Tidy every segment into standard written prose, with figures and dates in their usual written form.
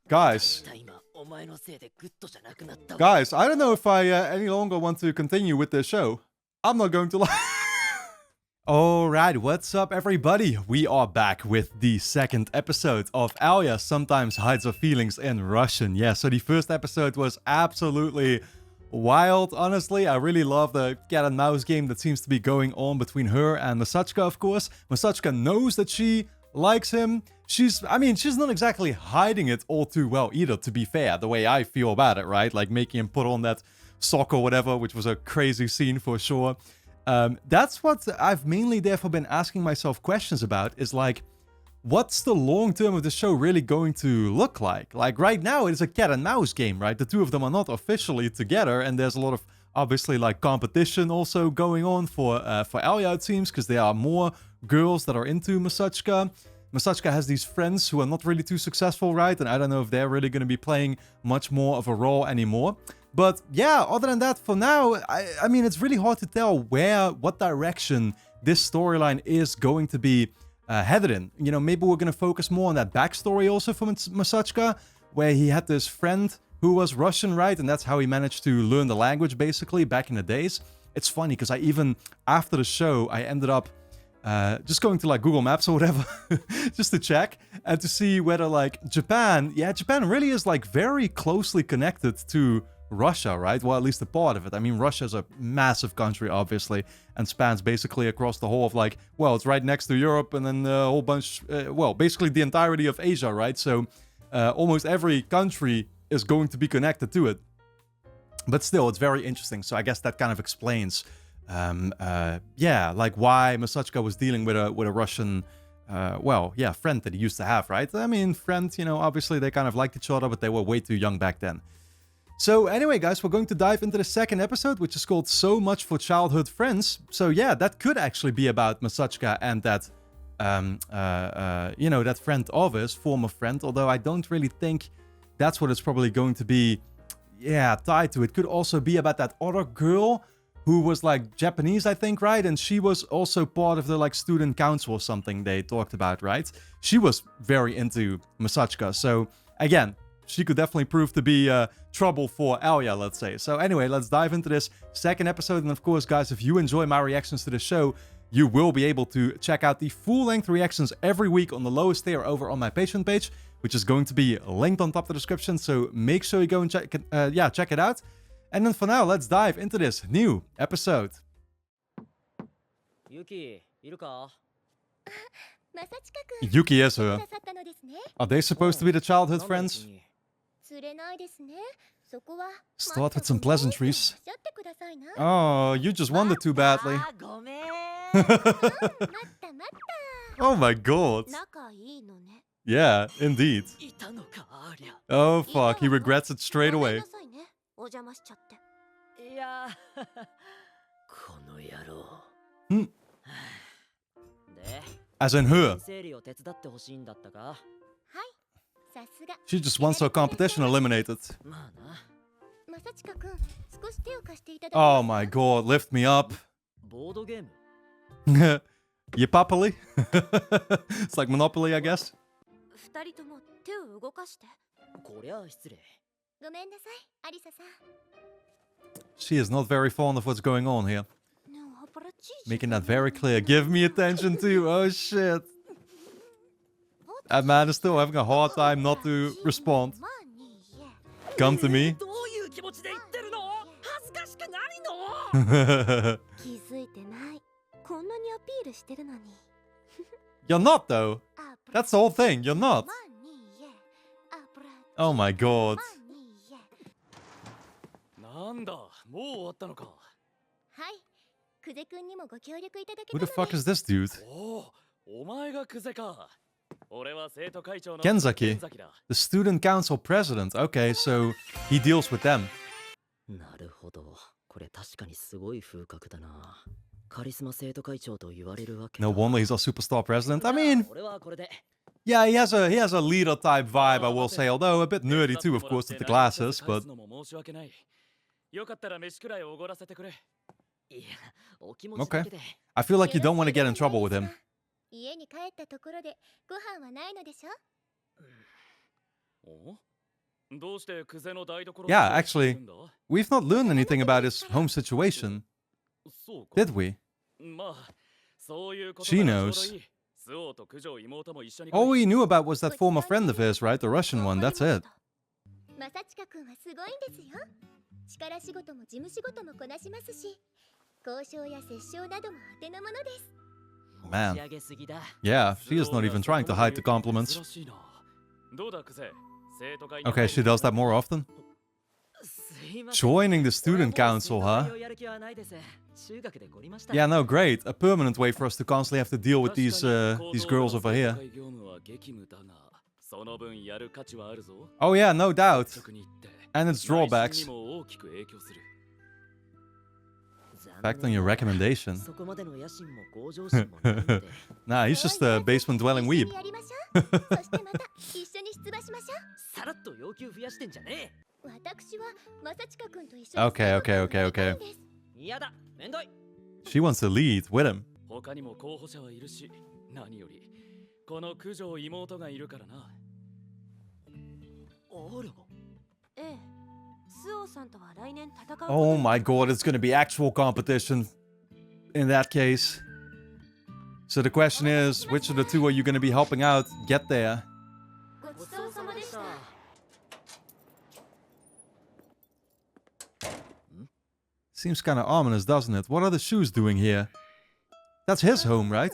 Guys, I don't know if I any longer want to continue with this show. I'm not going to lie. Alright, what's up everybody? We are back with the second episode of Alia Sometimes Hides Her Feelings in Russian. Yeah, so the first episode was absolutely wild, honestly. I really love the cat and mouse game that seems to be going on between her and Masachka, of course. Masachka knows that she likes him. She's not exactly hiding it all too well either, to be fair, the way I feel about it, right? Like making him put on that sock or whatever, which was a crazy scene for sure. That's what I've mainly therefore been asking myself questions about, is like, what's the long term of the show really going to look like? Like right now it is a cat and mouse game, right? The two of them are not officially together, and there's a lot of obviously like competition also going on for Alia, it seems, because there are more girls that are into Masachka. Masachka has these friends who are not really too successful, right? And I don't know if they're really going to be playing much more of a role anymore. But yeah, other than that, for now, I mean, it's really hard to tell what direction this storyline is going to be headed in. You know, maybe we're going to focus more on that backstory also for Masachka, where he had this friend who was Russian, right? And that's how he managed to learn the language, basically, back in the days. It's funny, because after the show, I ended up just going to like Google Maps or whatever, just to check and to see whether like Japan really is like very closely connected to Russia, right? Well, at least a part of it. I mean, Russia is a massive country, obviously, and spans basically across the whole of like, well, it's right next to Europe and then a whole bunch, well, basically the entirety of Asia, right? So almost every country is going to be connected to it. But still, it's very interesting. So I guess that kind of explains, yeah, like why Masachka was dealing with a Russian, well, yeah, friend that he used to have, right? I mean, friend, you know, obviously they kind of liked each other, but they were way too young back then. So anyway, guys, we're going to dive into the second episode, which is called So Much for Childhood Friends. So yeah, that could actually be about Masachka and that, you know, that friend of his, former friend, although I don't really think that's what it's probably going to be, yeah, tied to. It could also be about that other girl who was like Japanese, I think, right? And she was also part of the like student council or something they talked about, right? She was very into Masachka. So again, she could definitely prove to be trouble for Alia, let's say. So anyway, let's dive into this second episode. And of course, guys, if you enjoy my reactions to the show, you will be able to check out the full-length reactions every week on the lowest tier over on my Patreon page, which is going to be linked on top of the description. So make sure you go and check it out. And then for now, let's dive into this new episode. Yuki is her. Are they supposed to be the childhood friends? Start with some pleasantries. Oh, you just wanted too badly. Oh my god. Yeah, indeed. Oh fuck, he regrets it straight away. As in her. She just wants her competition eliminated. Oh my god, lift me up. Yipapali? It's like Monopoly, I guess. She is not very fond of what's going on here. Making that very clear. Give me attention too. Oh shit. That man is still having a hard time not to respond. Come to me. You're not though. That's the whole thing. You're not. Oh my god. Who the fuck is this dude? Kenzaki, the student council president. Okay, so he deals with them. No wonder he's our superstar president. I mean, yeah, he has a leader type vibe, I will say, although a bit nerdy too, of course, with the glasses, but okay. I feel like you don't want to get in trouble with him. Yeah, actually, we've not learned anything about his home situation, did we? She knows. All we knew about was that former friend of his, right? The Russian one, that's it. Man. Yeah, she is not even trying to hide the compliments. Okay, she does that more often. Joining the student council, huh? Yeah, no, great. A permanent way for us to constantly have to deal with these girls over here. Oh yeah, no doubt. And its drawbacks. Fact on your recommendation. Nah, he's just a basement-dwelling weeb. Okay. She wants to lead with him. Oh my god, it's gonna be actual competition in that case. So the question is, which of the two are you gonna be helping out get there? Seems kind of ominous, doesn't it? What are the shoes doing here? That's his home, right?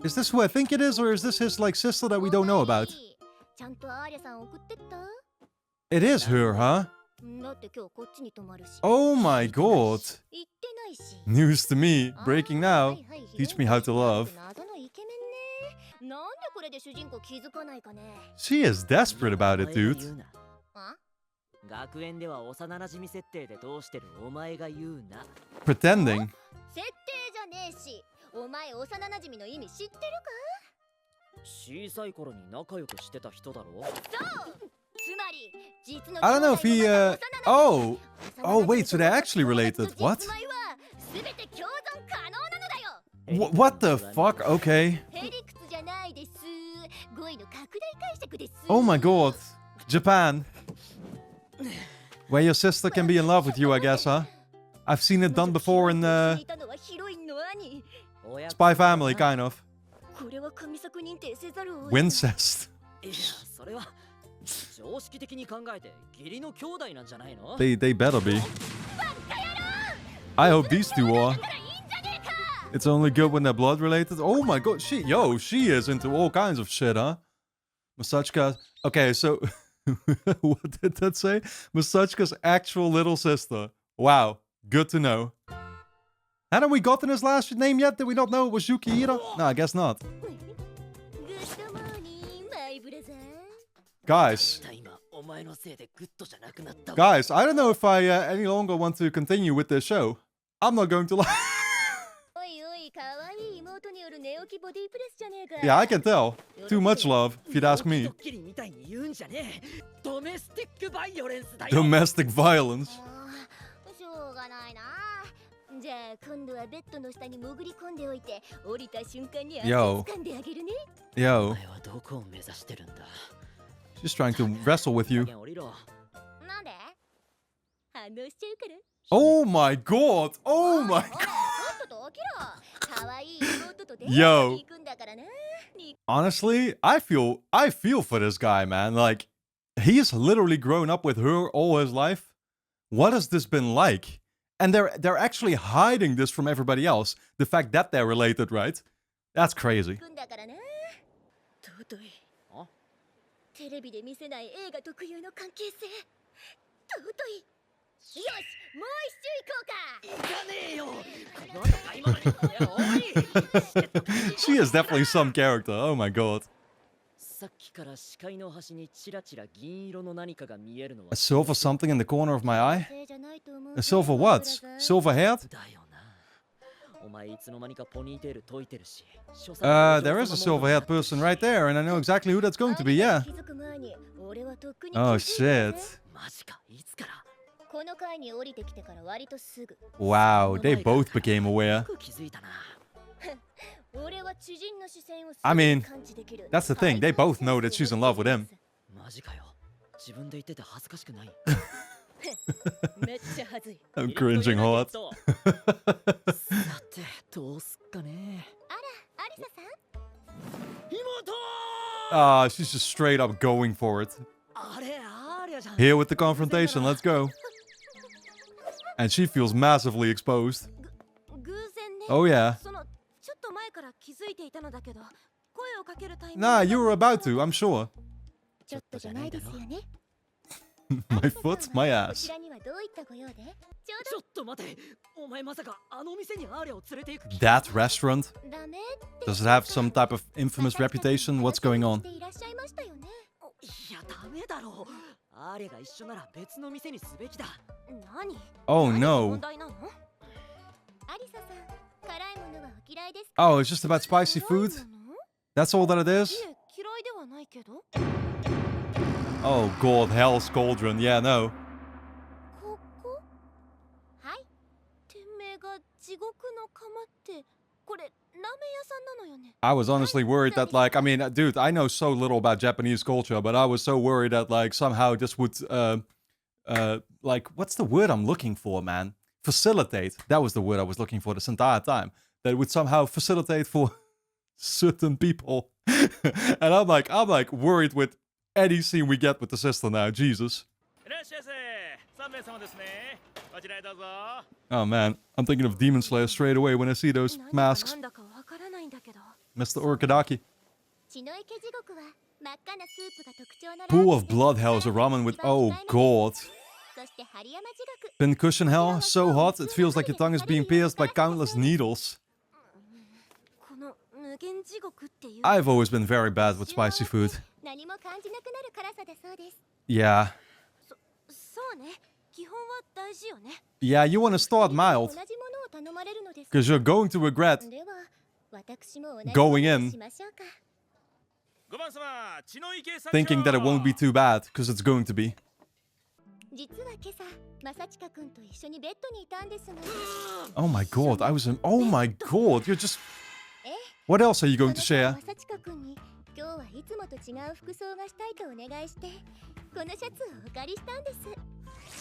Is this who I think it is, or is this his, like, sister that we don't know about? It is her, huh? Oh my god. News to me. Breaking now. Teach me how to love. She is desperate about it, dude. Pretending. I don't know if he, Oh, wait, so they're actually related. What? What the fuck? Okay. Oh my god. Japan. Where your sister can be in love with you, I guess, huh? I've seen it done before in, Spy Family, kind of. Wincest. They better be. I hope these two are. It's only good when they're blood related. Oh my god, she is into all kinds of shit, huh? Masachka. Okay, so what did that say? Masachka's actual little sister. Wow, good to know. Hadn't we gotten his last name yet? Did we not know it was Yukihira? No, I guess not. Guys, I don't know if I any longer want to continue with this show. I'm not going to lie. Yeah, I can tell. Too much love, if you'd ask me. Domestic violence. Yo. She's trying to wrestle with you. Oh my god! Oh my god! Yo. Honestly, I feel for this guy, man. Like, he's literally grown up with her all his life. What has this been like? And they're actually hiding this from everybody else. The fact that they're related, right? That's crazy. She is definitely some character. Oh my god. A silver something in the corner of my eye? A silver what? Silver haired? There is a silver haired person right there, and I know exactly who that's going to be, yeah. Oh shit. Wow, they both became aware. I mean, that's the thing. They both know that she's in love with him. I'm cringing hard. Ah, she's just straight up going for it. Here with the confrontation, let's go. And she feels massively exposed. Oh yeah. Nah, you were about to, I'm sure. My foot, my ass. That restaurant? Does it have some type of infamous reputation? What's going on? Oh no. Oh, it's just about spicy food? That's all that it is? Oh god, Hell's Cauldron. Yeah, no. I was honestly worried that, like, I mean, dude, I know so little about Japanese culture, but I was so worried that, like, somehow this would, like, what's the word I'm looking for, man? Facilitate. That was the word I was looking for this entire time. That it would somehow facilitate for certain people. And I'm like worried with any scene we get with the sister now. Jesus. Oh man, I'm thinking of Demon Slayer straight away when I see those masks. Mr. Orkadaki. Pool of blood hell is a ramen with, oh god. Pincushion hell, so hot it feels like your tongue is being pierced by countless needles. I've always been very bad with spicy food. Yeah. Yeah, you want to start mild. Because you're going to regret going in thinking that it won't be too bad, because it's going to be. Oh my god, I was in... Oh my god, you're just... What else are you going to share?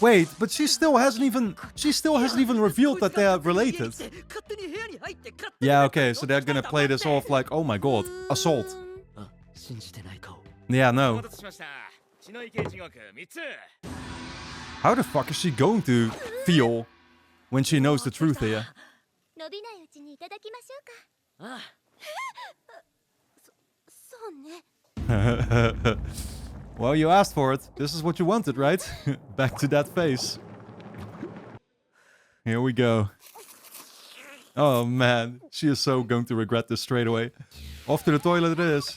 Wait, but she still hasn't even revealed that they are related. Yeah, okay, so they're gonna play this off like, oh my god, assault. Yeah, no. How the fuck is she going to feel when she knows the truth here? Well, you asked for it. This is what you wanted, right? Back to that face. Here we go. Oh man, she is so going to regret this straight away. Off to the toilet it is.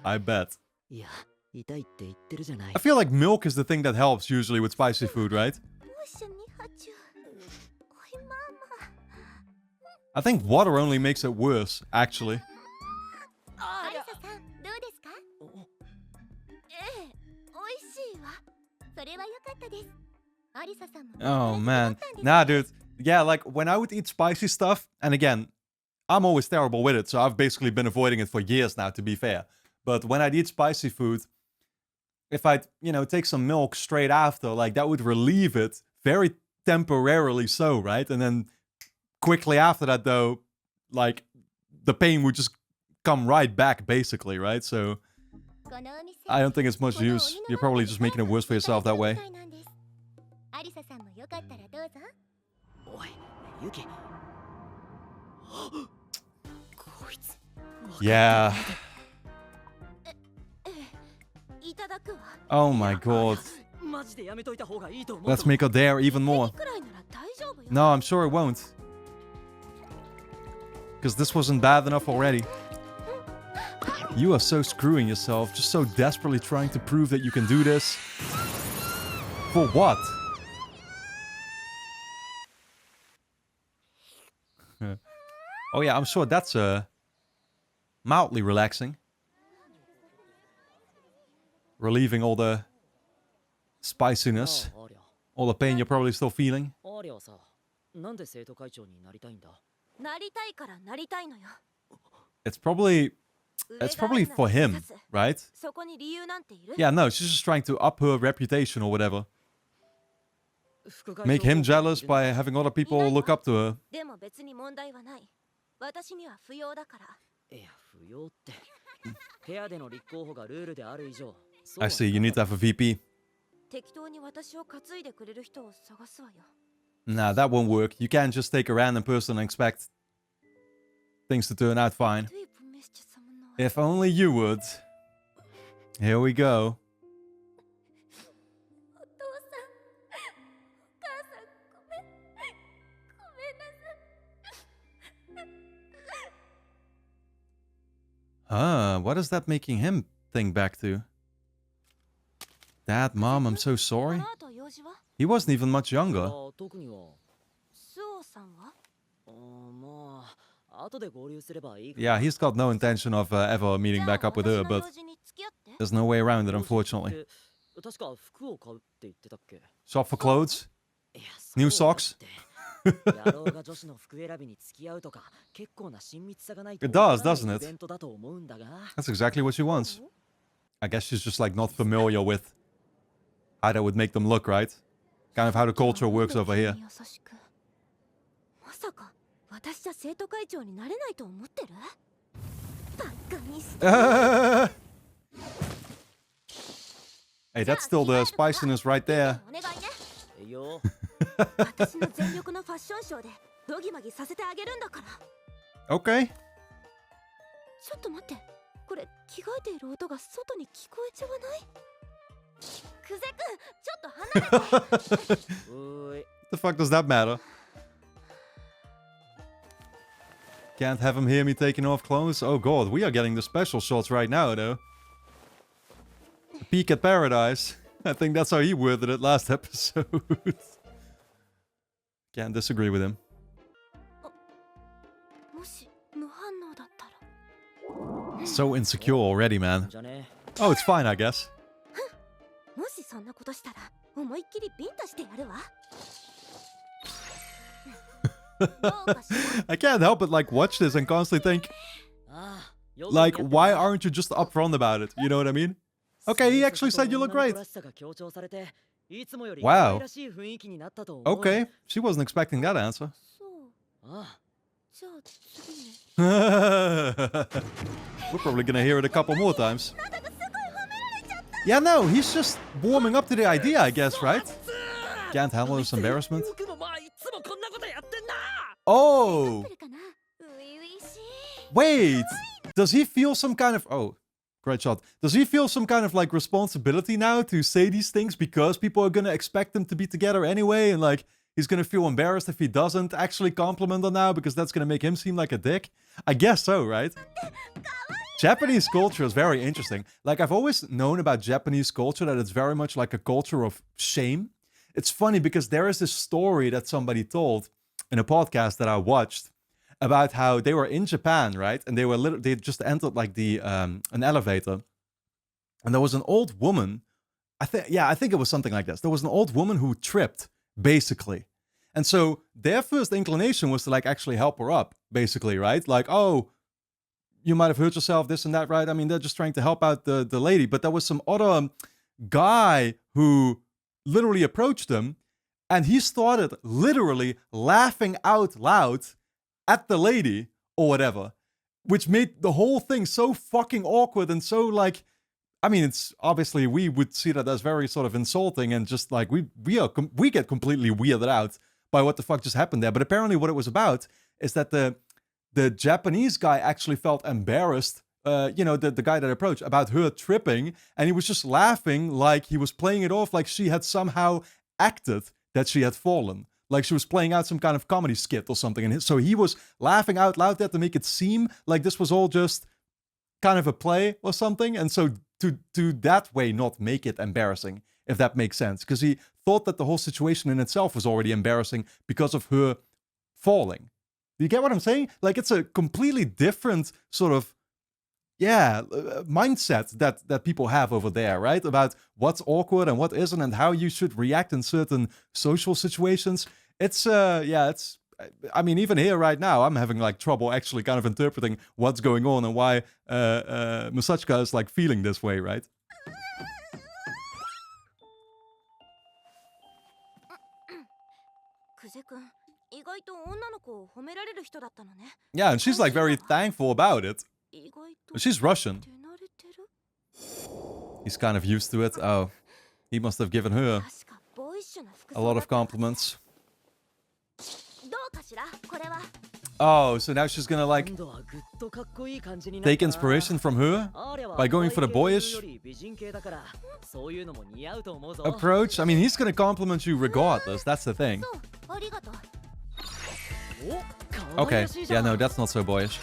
I bet. I feel like milk is the thing that helps usually with spicy food, right? I think water only makes it worse, actually. Oh man. Nah, dude. Yeah, like when I would eat spicy stuff, and again, I'm always terrible with it, so I've basically been avoiding it for years now, to be fair. But when I'd eat spicy food, if I'd, you know, take some milk straight after, like that would relieve it very temporarily so, right? And then quickly after that, though, like the pain would just come right back, basically, right? So I don't think it's much use. You're probably just making it worse for yourself that way. Yeah. Oh my god. Let's make her dare even more. No, I'm sure it won't. Because this wasn't bad enough already. You are so screwing yourself, just so desperately trying to prove that you can do this. For what? Oh yeah, I'm sure that's mildly relaxing. Relieving all the spiciness. All the pain you're probably still feeling. アーリャはさ、なんで生徒会長になりたいんだ？なりたいからなりたいのよ。 It's probably 上が for あるなら him, 目指す。 right? そこに理由なんている？ Yeah, no, she's just trying to up her reputation or whatever. 副会長 Make him jealous by having other people look up to her. でも別に問題はない。私には不要だから。いや、不要って。ペアでの立候補がルールである以上。 I see, you need to have a VP. 適当に私を担いでくれる人を探すわよ。 Nah, that won't work. You can't just take a random person and expect things to turn out fine. If only you would. Here we go. お父さん、お母さん、ごめん。ごめんなさい。 What is that making him think back to? Dad, Mom, I'm so sorry. この後用事は？ He wasn't even much younger. 特には。スオさんは？まあ、後で合流すればいい。 Yeah, he's got no intention of ever meeting back up with her, but there's no way around it, unfortunately. 確か服を買うって言ってたっけ？ Shop for clothes? いや、 New socks? 野郎が女子の服選びに付き合うとか、結構な親密さがないと。 It does, doesn't it? イベントだと思うんだが。 That's exactly what she wants. I guess she's just like not familiar with how that would make them look, right? Kind of how the culture works over here. まさか私じゃ生徒会長になれないと思ってる？バカにして。 Hey, that's still the spiciness right there. お願いね。いいよ。私の全力のファッションショーでドギマギさせてあげるんだから。 Okay. ちょっと待って。これ着替えている音が外に聞こえちゃわない？クゼ君、ちょっと離れて。 What the fuck does that matter? Can't have him hear me taking off clothes. Oh god, we are getting the special shots right now, though. A peek at paradise. I think that's how he worded it last episode. Can't disagree with him. もし無反応だったら。 So insecure already, man. じゃね。 Oh, it's fine, I guess. もしそんなことしたら思いっきりビンタしてやるわ。 I can't help but like watch this and constantly think, like, why aren't you just upfront about it? You know what I mean? Okay, he actually said you look great. Wow. Okay, she wasn't expecting that answer. じゃあ次ね。 We're probably gonna hear it a couple more times. Yeah, no, he's just warming up to the idea, I guess, right? Can't handle this embarrassment. Oh! Wait! Does he feel some kind of... Oh, great shot. Does he feel some kind of, like, responsibility now to say these things because people are gonna expect them to be together anyway, and, like, he's gonna feel embarrassed if he doesn't actually compliment her now because that's gonna make him seem like a dick? I guess so, right? Japanese culture is very interesting. Like, I've always known about Japanese culture that it's very much like a culture of shame. It's funny because there is this story that somebody told in a podcast that I watched about how they were in Japan, right? And they just entered like an elevator. And there was an old woman. I think it was something like this. There was an old woman who tripped, basically. And so their first inclination was to like actually help her up, basically, right? Like, oh, you might have hurt yourself, this and that, right? I mean, they're just trying to help out the lady. But there was some other guy who literally approached them, and he started literally laughing out loud at the lady or whatever, which made the whole thing so fucking awkward and so like, I mean, it's obviously we would see that as very sort of insulting and just like we get completely weirded out by what the fuck just happened there. But apparently what it was about is that the Japanese guy actually felt embarrassed, the guy that approached, about her tripping, and he was just laughing like he was playing it off like she had somehow acted that she had fallen. Like she was playing out some kind of comedy skit or something. And so he was laughing out loud there to make it seem like this was all just kind of a play or something. And so to that way not make it embarrassing, if that makes sense. Because he thought that the whole situation in itself was already embarrassing because of her falling. Do you get what I'm saying? Like it's a completely different sort of mindset that people have over there, right? About what's awkward and what isn't, and how you should react in certain social situations. It's I mean, even here right now, I'm having like trouble actually kind of interpreting what's going on and why Masachka is like feeling this way, right? Yeah, and she's like very thankful about it. She's Russian. He's kind of used to it. Oh, he must have given her a lot of compliments. Oh, so now she's gonna like take inspiration from her by going for the boyish approach. I mean, he's gonna compliment you regardless. That's the thing. Okay, yeah, no, that's not so boyish.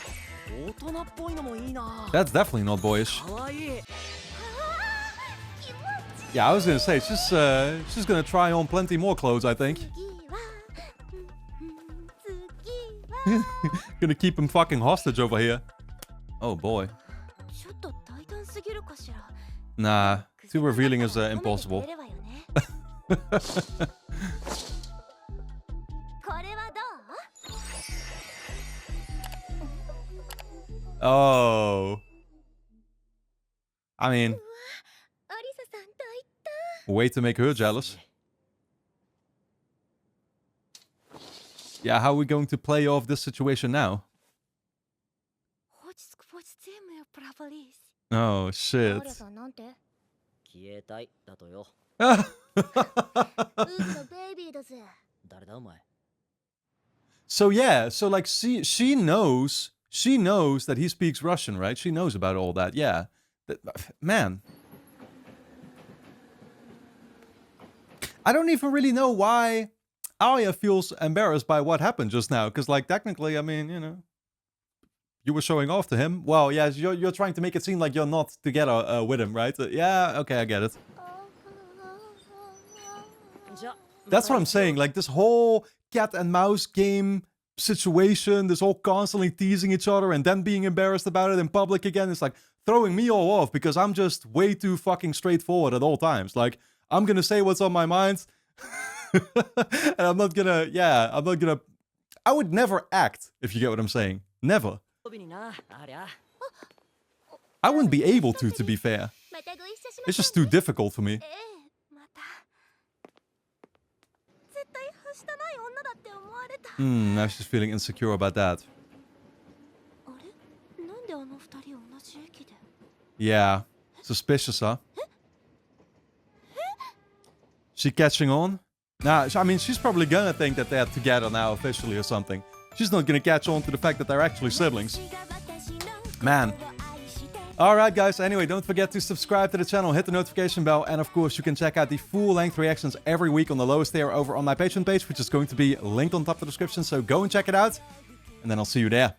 That's definitely not boyish. Yeah, I was gonna say, she's gonna try on plenty more clothes, I think. Gonna keep him fucking hostage over here. Oh boy. Nah, too revealing is impossible. Oh. I mean, way to make her jealous. Yeah, how are we going to play off this situation now? Oh, shit. So yeah, so like she knows that he speaks Russian, right? She knows about all that, yeah. Man. I don't even really know why Alia feels embarrassed by what happened just now, because like technically, I mean, you know, you were showing off to him. Well, yeah, you're trying to make it seem like you're not together with him, right? Yeah, okay, I get it. That's what I'm saying. Like this whole cat and mouse game situation, this whole constantly teasing each other and then being embarrassed about it in public again, it's like throwing me all off because I'm just way too fucking straightforward at all times. Like I'm gonna say what's on my mind. And I'm not gonna, I would never act, if you get what I'm saying. Never. I wouldn't be able to be fair. It's just too difficult for me. Now she's feeling insecure about that. Yeah, suspicious, huh? She catching on? Nah, I mean, she's probably gonna think that they're together now officially or something. She's not gonna catch on to the fact that they're actually siblings. Man. Alright guys, anyway, don't forget to subscribe to the channel, hit the notification bell, and of course you can check out the full-length reactions every week on the lowest tier over on my Patreon page, which is going to be linked on top of the description, so go and check it out, and then I'll see you there.